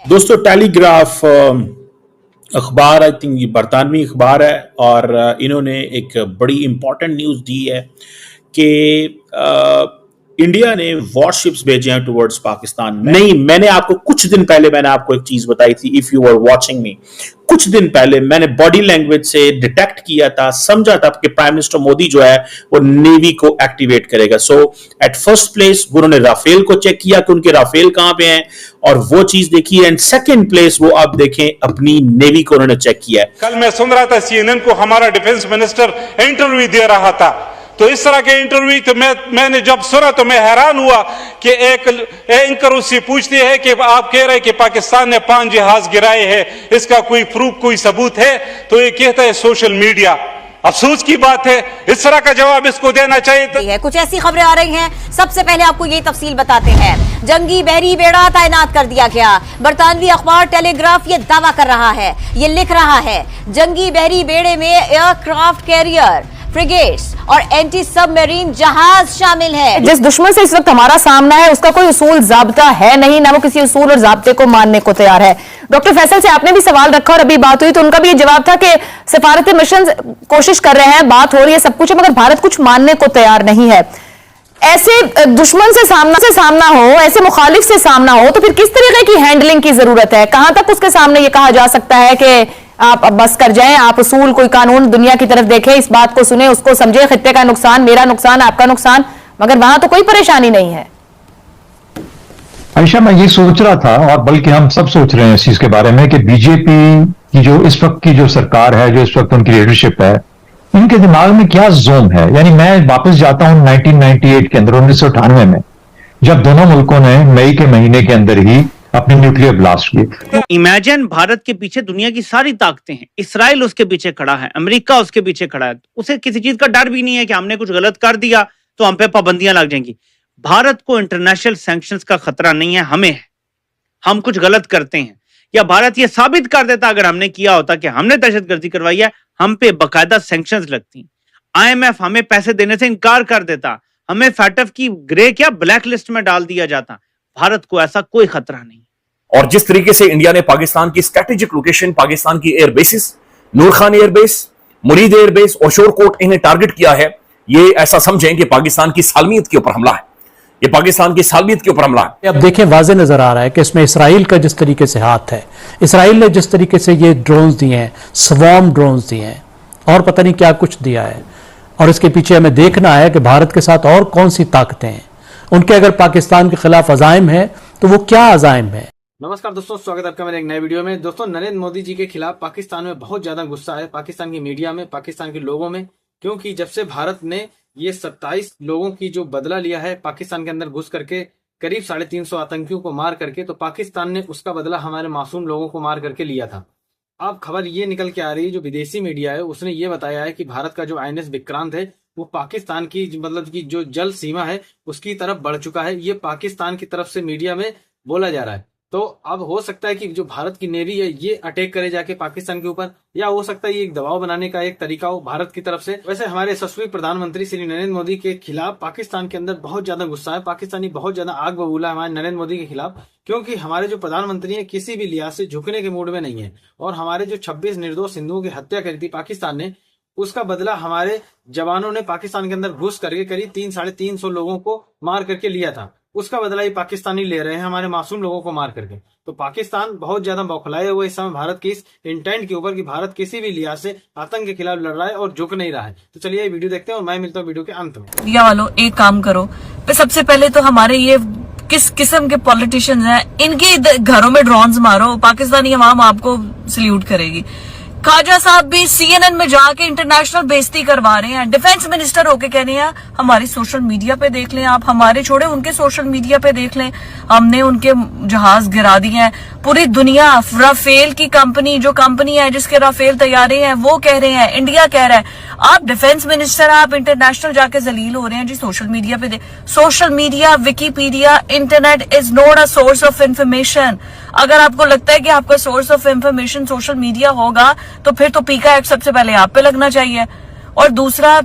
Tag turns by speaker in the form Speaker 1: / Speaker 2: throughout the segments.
Speaker 1: दोस्तों टेलीग्राफ अखबार I think ये बरतानवी अखबार है और इन्होंने एक बड़ी इंपॉर्टेंट न्यूज़ दी है कि इंडिया ने वॉरशिप्स भेजे हैं टुवर्ड्स पाकिस्तान में। नहीं, मैंने आपको कुछ दिन पहले मैंने आपको एक चीज बताई थी, if you were watching me, कुछ दिन पहले मैंने बॉडी लैंग्वेज से डिटेक्ट किया था, समझा था कि प्राइम मिनिस्टर मोदी जो है वो नेवी को एक्टिवेट करेगा। सो एट फर्स्ट प्लेस उन्होंने राफेल को चेक किया कि उनके राफेल कहां पे हैं और वो चीज देखी, एंड सेकंड प्लेस वो आप देखें अपनी नेवी को उन्होंने चेक किया है।
Speaker 2: कल मैं सुन रहा था CNN को, हमारा डिफेंस मिनिस्टर इंटरव्यू दे रहा था, तो इस तरह के इंटरव्यू तो मैंने जब सुना तो मैं हैरान हुआ कि एक एंकर उससे पूछती है कि आप कह रहे हैं कि पाकिस्तान ने 5 जहाज गिराए हैं, इसका कोई प्रूफ, कोई सबूत है? तो ये कहता है सोशल मीडिया। अफसोस की बात है, इस तरह का जवाब इसको देना चाहिए।
Speaker 3: कुछ ऐसी खबरें आ रही हैं, सबसे पहले आपको ये तफसील बताते हैं। जंगी बहरी बेड़ा तैनात कर दिया गया। बरतानवी अखबार टेलीग्राफ ये दावा कर रहा है, ये लिख रहा है, जंगी बहरी बेड़े में एयरक्राफ्ट कैरियर, फ्रिगेट्स और एंटी सबमरीन जहाज शामिल है।
Speaker 4: जिस दुश्मन से इस वक्त हमारा सामना है उसका कोई उसूल जाब्ता है नहीं, ना वो किसी उसूल और जाब्ते को मानने को तैयार है। डॉक्टर फैसल से आपने भी सवाल रखा और अभी बात हुई तो उनका भी ये जवाब था कि सफारती मिशन कोशिश कर रहे हैं, बात हो रही है, सब कुछ है, मगर भारत कुछ मानने को तैयार नहीं है। ऐसे दुश्मन से सामना हो, ऐसे मुखालिफ से सामना हो, तो फिर किस तरीके की हैंडलिंग की जरूरत है? कहां तक उसके सामने ये कहा जा सकता है कि आप अब बस कर जाएं, आप उसूल, कोई कानून दुनिया की तरफ देखें, इस बात को सुने, उसको समझे, खित्ते का नुकसान, मेरा नुकसान, आपका नुकसान, मगर वहां तो कोई परेशानी नहीं है।
Speaker 5: आयशा, मैं ये सोच रहा था और बल्कि हम सब सोच रहे हैं इस चीज के बारे में कि बीजेपी की जो इस वक्त की जो सरकार है, जो इस वक्त उनकी लीडरशिप है, इनके दिमाग में क्या जोम है। यानी मैं वापस जाता हूं 1998 के अंदर, 1998 में, जब दोनों मुल्कों ने मई के महीने के अंदर ही अपने न्यूक्लियर ब्लास्ट किए।
Speaker 6: इमेजिन भारत के पीछे दुनिया की सारी ताकतें हैं, इसराइल उसके पीछे खड़ा है, अमेरिका उसके पीछे खड़ा है, उसे किसी चीज का डर भी नहीं है कि हमने कुछ गलत कर दिया तो हम पे पाबंदियां लग जाएंगी। भारत को इंटरनेशनल सैंक्शंस का खतरा नहीं है, हमें है। हम कुछ गलत करते हैं या भारत ये साबित कर देता अगर हमने किया होता कि हमने दहशतगर्दी करवाई है, हम पे बकायदा सैंक्शंस लगती। IMF हमें पैसे देने से इनकार कर देता, हमें फैटफ की ग्रे क्या ब्लैक लिस्ट में डाल दिया जाता। भारत को ऐसा कोई खतरा नहीं।
Speaker 7: और जिस तरीके से इंडिया ने पाकिस्तान की स्ट्रेटेजिक लोकेशन, पाकिस्तान की एयर बेसिस, नूर खान एयरबेस, मुरीद एयरबेस, ओशोर कोट, इन्हें टारगेट किया है, ये ऐसा समझें कि पाकिस्तान की सालमियत के ऊपर हमला है, ये पाकिस्तान की सालमियत के ऊपर हमला है।
Speaker 8: अब देखें, वाज़े नजर आ रहा है कि इसमें इसराइल का जिस तरीके से हाथ है, इसराइल ने जिस तरीके से ये ड्रोन्स दिए हैं, स्वॉर्म ड्रोन्स दिए हैं और पता नहीं क्या कुछ दिया है, और इसके पीछे हमें देखना है कि भारत के साथ और कौन सी ताकतें हैं, उनके अगर पाकिस्तान के खिलाफ अजाइम है तो वो क्या अजाइम है।
Speaker 9: नमस्कार दोस्तों, स्वागत है आपका मेरे एक नए वीडियो में। दोस्तों, नरेंद्र मोदी जी के खिलाफ पाकिस्तान में बहुत ज्यादा गुस्सा है, पाकिस्तान की मीडिया में, पाकिस्तान के लोगों में, क्योंकि जब से भारत ने ये 27 लोगों की जो बदला लिया है पाकिस्तान के अंदर घुस करके, करीब 350 आतंकियों को मार करके, तो पाकिस्तान ने उसका बदला हमारे मासूम लोगों को मार करके लिया था। अब खबर ये निकल के आ रही है, जो विदेशी मीडिया है उसने ये बताया है कि भारत का जो INS विक्रांत है वो पाकिस्तान की मतलब की जो जल सीमा है उसकी तरफ बढ़ चुका है। ये पाकिस्तान की तरफ से मीडिया में बोला जा रहा है। तो अब हो सकता है कि जो भारत की नेवी है ये अटैक करे जाके पाकिस्तान के ऊपर, या हो सकता है ये एक दबाव बनाने का एक तरीका हो भारत की तरफ से। वैसे हमारे यशस्वी प्रधानमंत्री श्री नरेंद्र मोदी के खिलाफ पाकिस्तान के अंदर बहुत ज्यादा गुस्सा है, पाकिस्तानी बहुत ज्यादा आग बबूला है हमारे नरेंद्र मोदी के खिलाफ, क्योंकि हमारे जो प्रधानमंत्री है किसी भी लिहाज से झुकने के मूड में नहीं है। और हमारे जो 26 निर्दोष हिंदुओं की हत्या करी थी पाकिस्तान ने, उसका बदला हमारे जवानों ने पाकिस्तान के अंदर घुस करके करीब 300-350 लोगों को मार करके लिया था। उसका बदला ही पाकिस्तानी ले रहे हैं हमारे मासूम लोगों को मार करके। तो पाकिस्तान बहुत ज्यादा बौखलाए हुए इस समय भारत की इस इंटेंट के ऊपर कि भारत किसी भी लिहाज से आतंक के खिलाफ लड़ रहा है और झुक नहीं रहा है। तो चलिए ये वीडियो देखते हैं और मैं मिलता हूँ वीडियो के अंत में।
Speaker 10: मीडिया वालों, एक काम करो, सबसे पहले तो हमारे ये किस किस्म के पॉलिटिशियंस हैं, इनके घरों में ड्रोन्स मारो, पाकिस्तानी अवाम आपको सल्यूट करेगी। खाजा साहब भी CNN में जाके इंटरनेशनल बेइज्जती करवा रहे हैं, डिफेंस मिनिस्टर होके कह रहे हैं हमारी सोशल मीडिया पे देख लें आप, हमारे छोड़े उनके सोशल मीडिया पे देख लें, हमने उनके जहाज गिरा दिए हैं। पूरी दुनिया, राफेल की कंपनी, जो कंपनी है जिसके राफेल तैयारे हैं, वो कह रहे हैं, इंडिया कह रहा है। आप डिफेंस मिनिस्टर, आप इंटरनेशनल जाके जलील हो रहे हैं जी सोशल मीडिया पे। Social media, Wikipedia, internet is not a source of information. अगर आपको लगता है कि आपका source of information social media होगा तो फिर तो पीका एक्ट सबसे पहले आप पे लगना चाहिए। और दूसरा,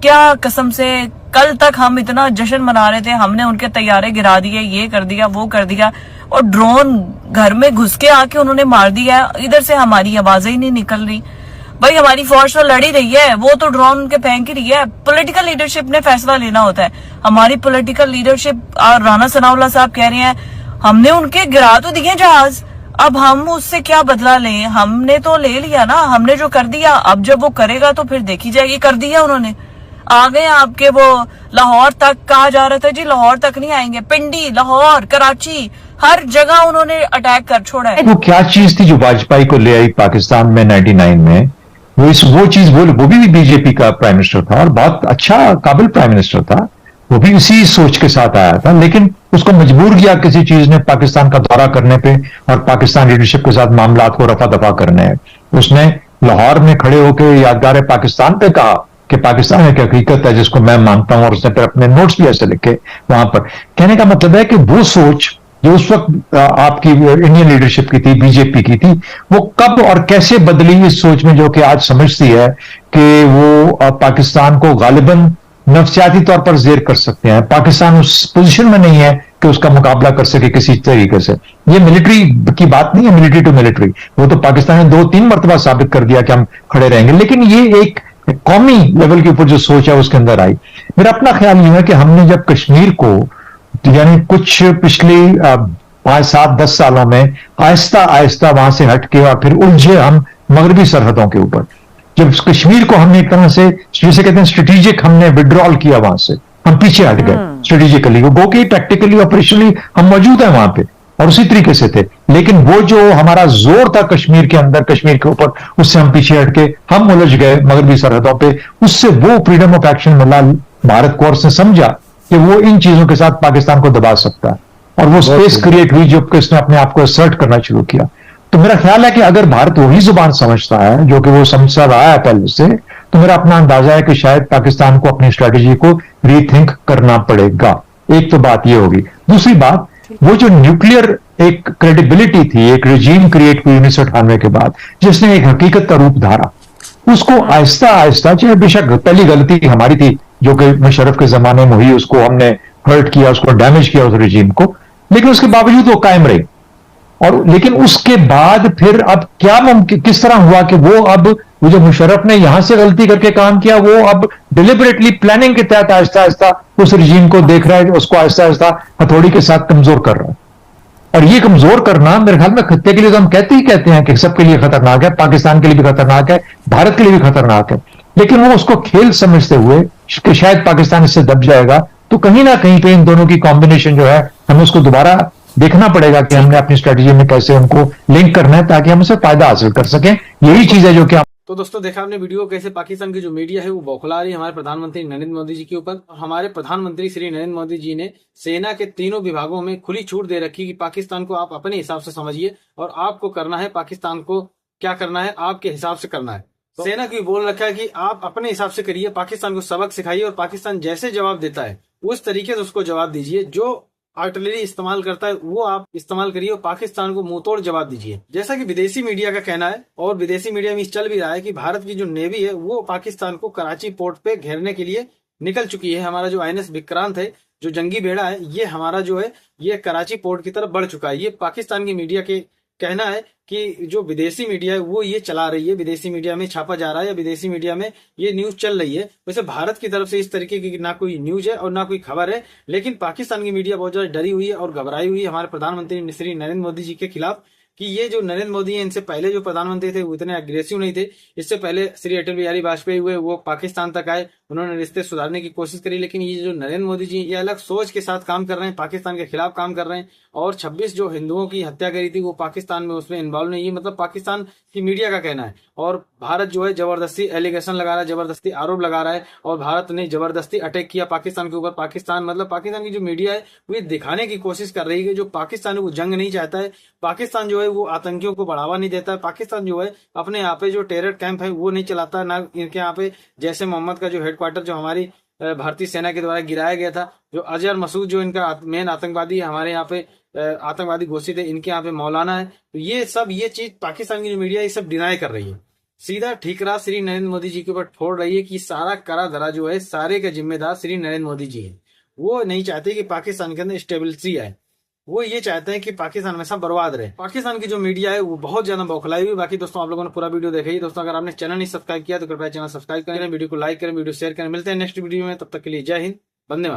Speaker 10: क्या कसम से कल तक हम इतना जश्न मना रहे थे, हमने उनके तैयारे गिरा दिए, ये कर दिया, वो कर दिया, और ड्रोन घर में घुस के आके उन्होंने मार दिया है। इधर से हमारी आवाजें ही नहीं निकल रही। भाई हमारी फौज तो लड़ ही रही है, वो तो ड्रोन उनके फेंक ही रही है। पॉलिटिकल लीडरशिप ने फैसला लेना होता है। हमारी पॉलिटिकल लीडरशिप, राणा सनाउल्लाह साहब कह रहे हैं हमने उनके गिरा तो दिए जहाज, अब हम उससे क्या बदला लें? हमने तो ले लिया ना, हमने जो कर दिया, अब जब वो करेगा तो फिर देखी जाएगी। कर दिया उन्होंने, आ गए आपके वो लाहौर तक। कहा जा रहा था जी लाहौर तक नहीं आएंगे, पिंडी, लाहौर, कराची, हर जगह उन्होंने अटैक कर छोड़ा है।
Speaker 5: वो क्या चीज थी जो वाजपेयी को ले आई पाकिस्तान में 99 में? वो चीज वो भी बीजेपी का प्राइम मिनिस्टर था और बहुत अच्छा काबिल प्राइम मिनिस्टर था। वो भी इसी सोच के साथ आया था, लेकिन उसको मजबूर किया किसी चीज ने पाकिस्तान का दौरा करने पे और पाकिस्तान लीडरशिप के साथ मामला को रफा दफा करने हैं। उसने लाहौर में खड़े होकर यादगार पाकिस्तान पे कहा कि पाकिस्तान एक हकीकत है जिसको मैं मानता हूं, और उसने फिर अपने नोट्स भी ऐसे लिखे वहां पर। कहने का मतलब है कि वो सोच जो उस वक्त आपकी इंडियन लीडरशिप की थी, बीजेपी की थी, वो कब और कैसे बदली इस सोच में, जो कि आज समझती है कि वो पाकिस्तान को गालिबन नफसियाती तौर पर जेर कर सकते हैं। पाकिस्तान उस पोजीशन में नहीं है कि उसका मुकाबला कर सके किसी तरीके से। ये मिलिट्री की बात नहीं है, मिलिट्री टू मिलिट्री, वो तो पाकिस्तान ने 2-3 मरतबा साबित कर दिया कि हम खड़े रहेंगे। लेकिन ये एक कौमी लेवल के ऊपर जो सोच है उसके अंदर आई। मेरा अपना ख्याल ये है कि हमने जब कश्मीर को, यानी कुछ पिछले 5-7-10 सालों में आहिस्ता आहिस्ता वहां से हटके और फिर उलझे हम मगरबी सरहदों के ऊपर, जब कश्मीर को हमने एक तरह से जिसे कहते हैं स्ट्रेटेजिक, हमने विड्रॉल किया, वहां से हम पीछे हट गए स्ट्रेटेजिकली। वो कि टैक्टिकली ऑपरेशनली हम मौजूद हैं वहां पे और उसी तरीके से थे, लेकिन वो जो हमारा जोर था कश्मीर के अंदर, कश्मीर के ऊपर, उससे हम पीछे हटके हम उलझ गए मगरबी सरहदों पे। उससे वो फ्रीडम ऑफ एक्शन मिला भारत को, और उसने समझा कि वो इन चीजों के साथ पाकिस्तान को दबा सकता है, और वो स्पेस क्रिएट हुई जो उसने अपने आप को असर्ट करना शुरू किया। तो मेरा ख्याल है कि अगर भारत वही जुबान समझता है जो कि वो समझता रहा है पहले से, तो मेरा अपना अंदाजा है कि शायद पाकिस्तान को अपनी स्ट्रेटेजी को रीथिंक करना पड़ेगा। एक तो बात ये होगी। दूसरी बात, वो जो न्यूक्लियर एक क्रेडिबिलिटी थी, एक रेजीम क्रिएट हुई 1998 के बाद, जिसने एक हकीकत का रूप धारा, उसको आहिस्ता आहिस्ता, चाहे बेशक पहली गलती हमारी थी जो कि मुशर्रफ के जमाने में हुई, उसको हमने हर्ट किया, उसको डैमेज किया उस रेजीम को, लेकिन उसके बावजूद वो कायम रही। और लेकिन उसके बाद फिर अब क्या मुमकिन, किस तरह हुआ कि वो जो मुशर्रफ ने यहां से गलती करके काम किया, वो अब डिलिबरेटली प्लानिंग के तहत आहिस्ता आहिस्ता उस रिजीम को देख रहा है, उसको आहिस्ता आहिस्ता हथौड़ी के साथ कमजोर कर रहा है। और ये कमजोर करना मेरे ख्याल में खत्ते के लिए तो हम कहते हैं कि सबके लिए खतरनाक है, पाकिस्तान के लिए भी खतरनाक है, भारत के लिए भी खतरनाक है, लेकिन वो उसको खेल समझते हुए कि शायद पाकिस्तान इससे दब जाएगा, तो कहीं ना कहीं पे इन दोनों की कॉम्बिनेशन जो है, हमें उसको दोबारा देखना पड़ेगा कि हमने अपनी स्ट्रेटेजी में कैसे उनको लिंक करना है ताकि हम उससे फायदा हासिल कर सकें। यही चीज है जो कि
Speaker 9: तो दोस्तों देखा आपने वीडियो, कैसे पाकिस्तान की जो मीडिया है वो बौखला रही है हमारे प्रधानमंत्री नरेंद्र मोदी जी के ऊपर। और हमारे प्रधानमंत्री श्री नरेंद्र मोदी जी ने सेना के तीनों विभागों में खुली छूट दे रखी कि पाकिस्तान को आप अपने हिसाब से समझिए और आपको करना है, पाकिस्तान को क्या करना है आपके हिसाब से करना है। तो सेना की बोल रखा है कि आप अपने हिसाब से करिए, पाकिस्तान को सबक सिखाइए और पाकिस्तान जैसे जवाब देता है उस तरीके से उसको जवाब दीजिए। जो आर्टिलरी इस्तेमाल करता है वो आप इस्तेमाल करिए और पाकिस्तान को मुंह तोड़ जवाब दीजिए। जैसा कि विदेशी मीडिया का कहना है, और विदेशी मीडिया में चल भी रहा है कि भारत की जो नेवी है वो पाकिस्तान को कराची पोर्ट पे घेरने के लिए निकल चुकी है। हमारा जो INS विक्रांत है, जो जंगी बेड़ा है, ये हमारा जो है ये कराची पोर्ट की तरफ बढ़ चुका है। ये पाकिस्तान की मीडिया के कहना है कि जो विदेशी मीडिया है वो ये चला रही है, विदेशी मीडिया में छापा जा रहा है या विदेशी मीडिया में ये न्यूज चल रही है। वैसे भारत की तरफ से इस तरीके की ना कोई न्यूज है और ना कोई खबर है, लेकिन पाकिस्तान की मीडिया बहुत ज्यादा डरी हुई है और घबराई हुई है हमारे प्रधानमंत्री श्री नरेंद्र मोदी जी के खिलाफ कि ये जो नरेंद्र मोदी है, इनसे पहले जो प्रधानमंत्री थे वो इतने अग्रेसिव नहीं थे। इससे पहले श्री अटल बिहारी वाजपेयी हुए, वो पाकिस्तान तक आए, उन्होंने रिश्ते सुधारने की कोशिश करी, लेकिन ये जो नरेंद्र मोदी जी ये अलग सोच के साथ काम कर रहे हैं, पाकिस्तान के खिलाफ काम कर रहे हैं। और 26 जो हिंदुओं की हत्या करी थी वो पाकिस्तान में उसमें इन्वॉल्व नहीं है, मतलब पाकिस्तान की मीडिया का कहना है। और भारत जो है जबरदस्ती एलिगेशन लगा रहा है, जबरदस्ती आरोप लगा रहा है और भारत ने जबरदस्ती अटैक किया पाकिस्तान के ऊपर। पाकिस्तान की जो मीडिया है वो ये दिखाने की कोशिश कर रही है कि जो पाकिस्तान है वो जंग नहीं चाहता है, पाकिस्तान जो है वो आतंकियों को बढ़ावा नहीं देता है, पाकिस्तान जो है अपने यहाँ पे जो टेरर कैंप है वो नहीं चलाता, ना इनके यहाँ पे जैसे मोहम्मद का जो हेडक्वार्टर जो हमारी भारतीय सेना के द्वारा गिराया गया था, जो अजहर मसूद जो इनका मेन आतंकवादी हमारे यहाँ पे आतंकवादी घोषित है, इनके यहाँ पे मौलाना है। तो ये चीज पाकिस्तान की जो मीडिया ये सब डिनाई कर रही है, सीधा ठीकरा श्री नरेंद्र मोदी जी के ऊपर फोड़ रही है कि सारा करा धरा जो है सारे का जिम्मेदार श्री नरेंद्र मोदी जी है। वो नहीं चाहते कि पाकिस्तान के अंदर स्टेबिलिटी आए। वो ये चाहते हैं कि पाकिस्तान हमेशा बर्बाद रहे। पाकिस्तान की जो मीडिया है वो बहुत ज्यादा बौखलाई हुई। बाकी दोस्तों आप लोगों ने पूरा वीडियो देखा ही। दोस्तों अगर आपने चैनल नहीं सब्सक्राइब किया तो कृपया चैनल सब्सक्राइब करें, वीडियो को लाइक करें, वीडियो शेयर करें। मिलते हैं नेक्स्ट वीडियो में, तब तक के लिए जय हिंद, वंदे मातरम।